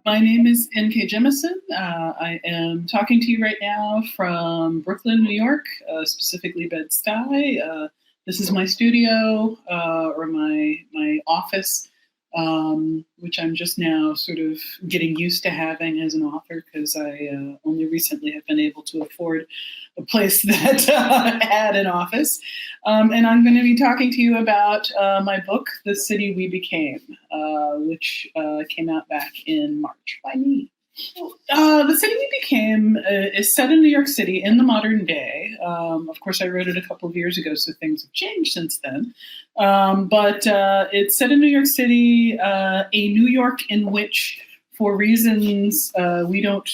My name is Jemisin. I am talking to you right now from Brooklyn, New York, specifically Bed-Stuy. This is my studio or my office, which I'm just now sort of getting used to having as an author because I only recently have been able to afford a place that had an office. And I'm going to be talking to you about my book, The City We Became, which came out back in March by me. The City We Became is set in New York City in the modern day. Of course, I wrote it a couple of years ago, so things have changed since then. But it's set in New York City, a New York in which, for reasons we don't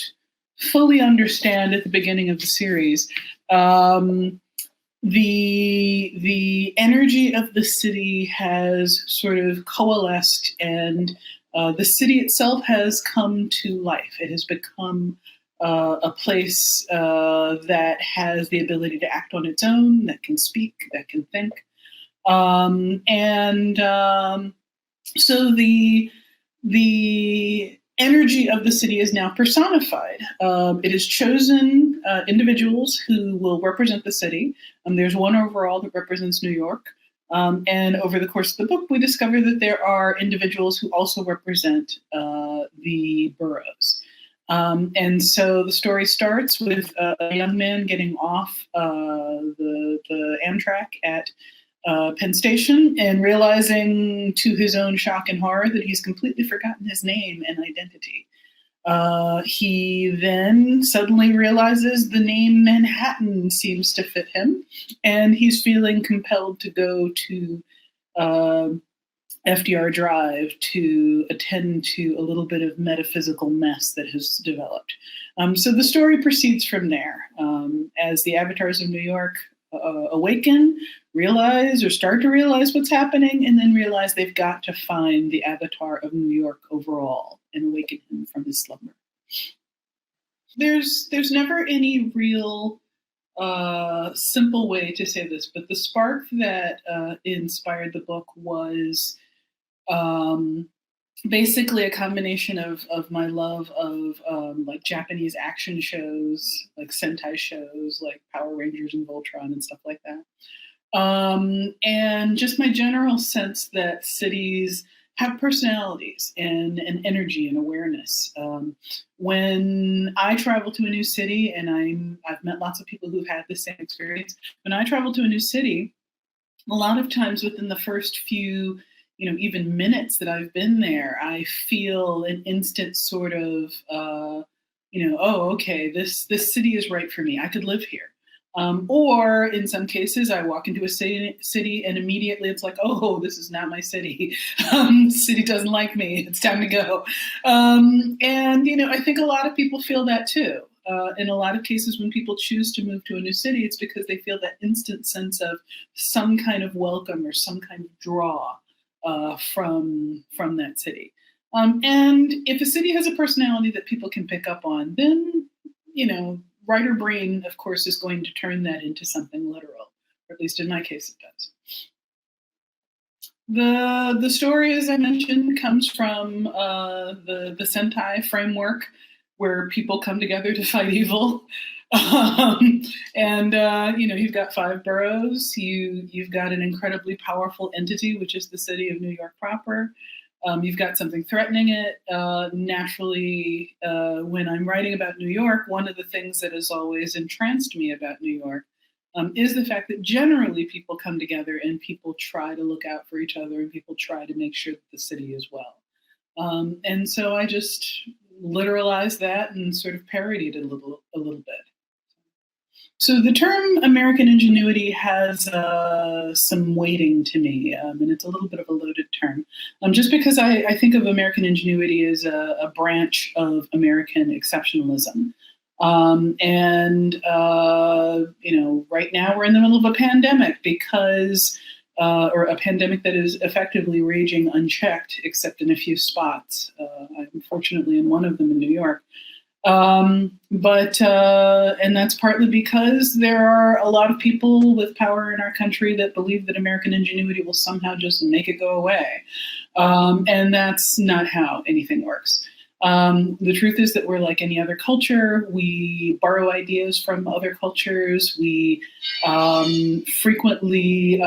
fully understand at the beginning of the series, the energy of the city has sort of coalesced, and the city itself has come to life. It has become a place that has the ability to act on its own, that can speak, that can think. So the energy of the city is now personified. It has chosen individuals who will represent the city. There's one overall that represents New York. And over the course of the book, we discover that there are individuals who also represent the boroughs. And so the story starts with a young man getting off the Amtrak at Penn Station and realizing to his own shock and horror that he's completely forgotten his name and identity. He then suddenly realizes the name Manhattan seems to fit him, and he's feeling compelled to go to FDR Drive to attend to a little bit of metaphysical mess that has developed. So the story proceeds from there. As the avatars of New York awaken, realize or start to realize what's happening, and then realize they've got to find the avatar of New York overall and awaken him from his slumber. There's never any real simple way to say this, but the spark that inspired the book was basically a combination of my love of like Japanese action shows, like Sentai shows, like Power Rangers and Voltron and stuff like that. And just my general sense that cities have personalities and energy and awareness. When I travel to a new city, and I've met lots of people who've had the same experience, when I travel to a new city, a lot of times within the first few, even minutes that I've been there, I feel an instant sort of, oh, okay, this city is right for me. I could live here. Or in some cases, I walk into a city and immediately it's like, oh, this is not my city. The city doesn't like me. It's time to go. And, I think a lot of people feel that too. In a lot of cases, when people choose to move to a new city, it's because they feel that instant sense of some kind of welcome or some kind of draw from that city. And if a city has a personality that people can pick up on, then, writer brain, of course, is going to turn that into something literal, or at least in my case, it does. The story, as I mentioned, comes from the Sentai framework, where people come together to fight evil. You've got 5 boroughs. You've got an incredibly powerful entity, which is the city of New York proper. You've got something threatening it. Naturally, when I'm writing about New York, one of the things that has always entranced me about New York is the fact that generally people come together and people try to look out for each other and people try to make sure that the city is well. And so I just literalized that and sort of parodied it a little bit. So the term American ingenuity has some weighting to me, and it's a little bit of a loaded term, just because I think of American ingenuity as a branch of American exceptionalism. Right now we're in the middle of a pandemic or a pandemic that is effectively raging unchecked, except in a few spots. I'm fortunately in one of them in New York. And that's partly because there are a lot of people with power in our country that believe that American ingenuity will somehow just make it go away. And that's not how anything works. The truth is that we're like any other culture. We borrow ideas from other cultures. We frequently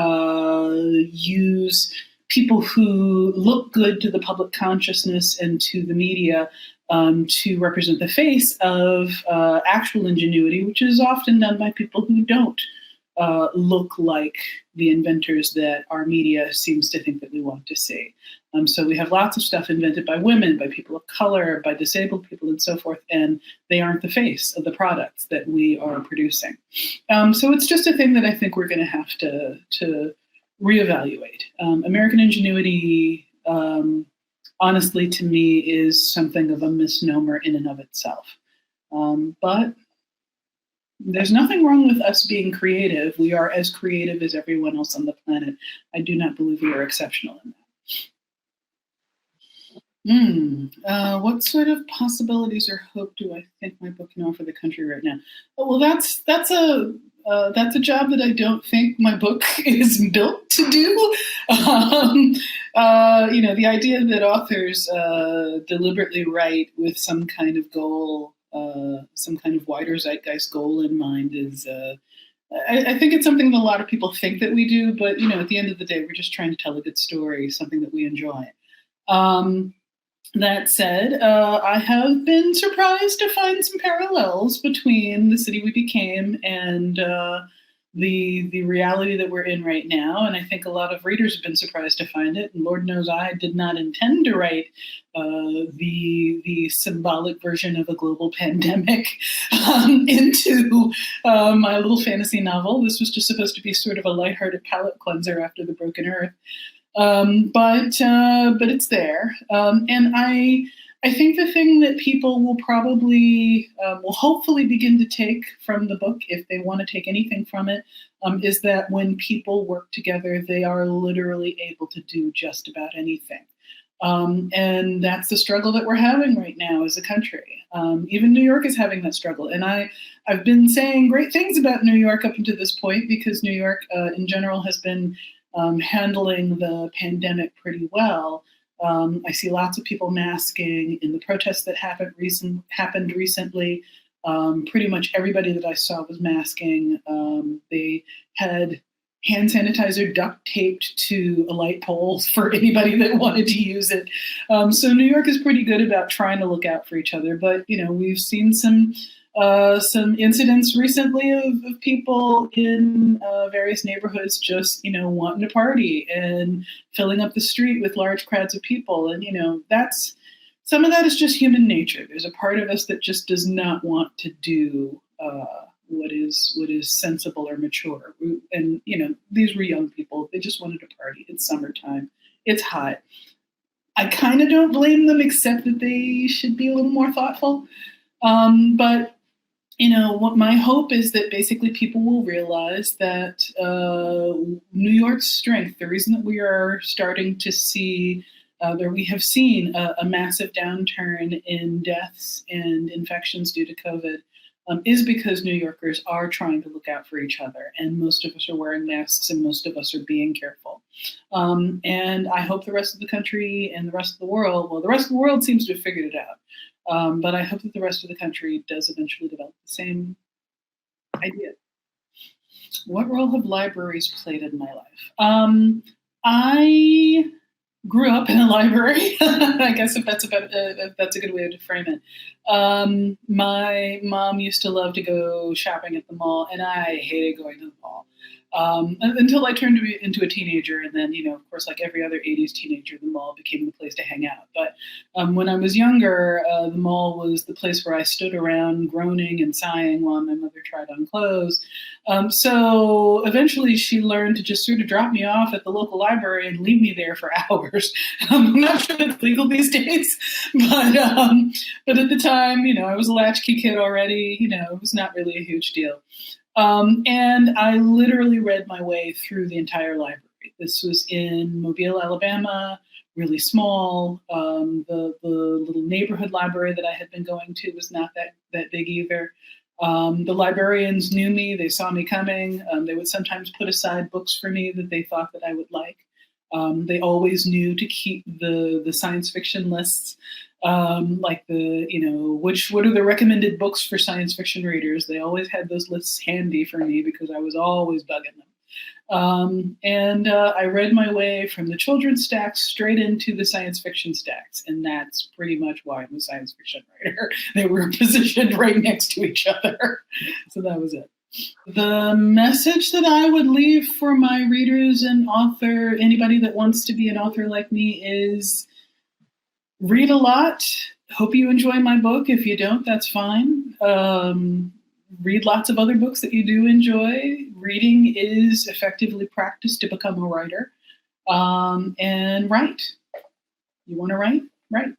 use people who look good to the public consciousness and to the media to represent the face of actual ingenuity, which is often done by people who don't look like the inventors that our media seems to think that we want to see. So we have lots of stuff invented by women, by people of color, by disabled people, and so forth, and they aren't the face of the products that we are producing. So it's just a thing that I think we're going to have to reevaluate. American ingenuity, honestly, to me, is something of a misnomer in and of itself. But there's nothing wrong with us being creative. We are as creative as everyone else on the planet. I do not believe we are exceptional in that. What sort of possibilities or hope do I think my book can offer the country right now? Oh, well, that's a job that I don't think my book is built to do. The idea that authors deliberately write with some kind of goal, some kind of wider zeitgeist goal in mind is, I think it's something that a lot of people think that we do, but, at the end of the day, we're just trying to tell a good story, something that we enjoy. That said, I have been surprised to find some parallels between the city we became and the reality that we're in right now. And I think a lot of readers have been surprised to find it. And Lord knows I did not intend to write the symbolic version of a global pandemic into my little fantasy novel. This was just supposed to be sort of a lighthearted palate cleanser after the Broken Earth. But it's there. And I think the thing that people will probably, will hopefully begin to take from the book, if they want to take anything from it, is that when people work together, they are literally able to do just about anything. And that's the struggle that we're having right now as a country. Even New York is having that struggle. And I've been saying great things about New York up until this point, because New York in general has been handling the pandemic pretty well. I see lots of people masking in the protests that happened recently. Pretty much everybody that I saw was masking. They had hand sanitizer duct taped to a light pole for anybody that wanted to use it. So New York is pretty good about trying to look out for each other. But, we've seen some incidents recently of people in various neighborhoods just, wanting to party and filling up the street with large crowds of people. And, that's some of that is just human nature. There's a part of us that just does not want to do what is sensible or mature. And, these were young people. They just wanted to party. It's summertime. It's hot. I kind of don't blame them, except that they should be a little more thoughtful. But what my hope is that basically people will realize that New York's strength, the reason that we are starting to see, or we have seen a massive downturn in deaths and infections due to COVID, is because New Yorkers are trying to look out for each other. And most of us are wearing masks and most of us are being careful. And I hope the rest of the country and the rest of the world, well, the rest of the world seems to have figured it out. But I hope that the rest of the country does eventually develop the same idea. What role have libraries played in my life? I grew up in a library, I guess if that's a good way to frame it. My mom used to love to go shopping at the mall, and I hated going to the mall. Until I turned into a teenager, and then, of course, like every other 80s teenager, the mall became the place to hang out. But when I was younger, the mall was the place where I stood around groaning and sighing while my mother tried on clothes. So eventually she learned to just sort of drop me off at the local library and leave me there for hours. I'm not sure that's legal these days, but at the time, I was a latchkey kid already. It was not really a huge deal. And I literally read my way through the entire library. This was in Mobile, Alabama, really small. The little neighborhood library that I had been going to was not that big either. The librarians knew me. They saw me coming. They would sometimes put aside books for me that they thought that I would like. They always knew to keep the science fiction lists, like what are the recommended books for science fiction readers. They always had those lists handy for me because I was always bugging them. And I read my way from the children's stacks straight into the science fiction stacks, and that's pretty much why I'm a science fiction writer. They were positioned right next to each other, so that was it. The message that I would leave for my readers and anybody that wants to be an author like me, is read a lot. Hope you enjoy my book. If you don't, that's fine. Read lots of other books that you do enjoy. Reading is effectively practice to become a writer. And write. You want to write? Write.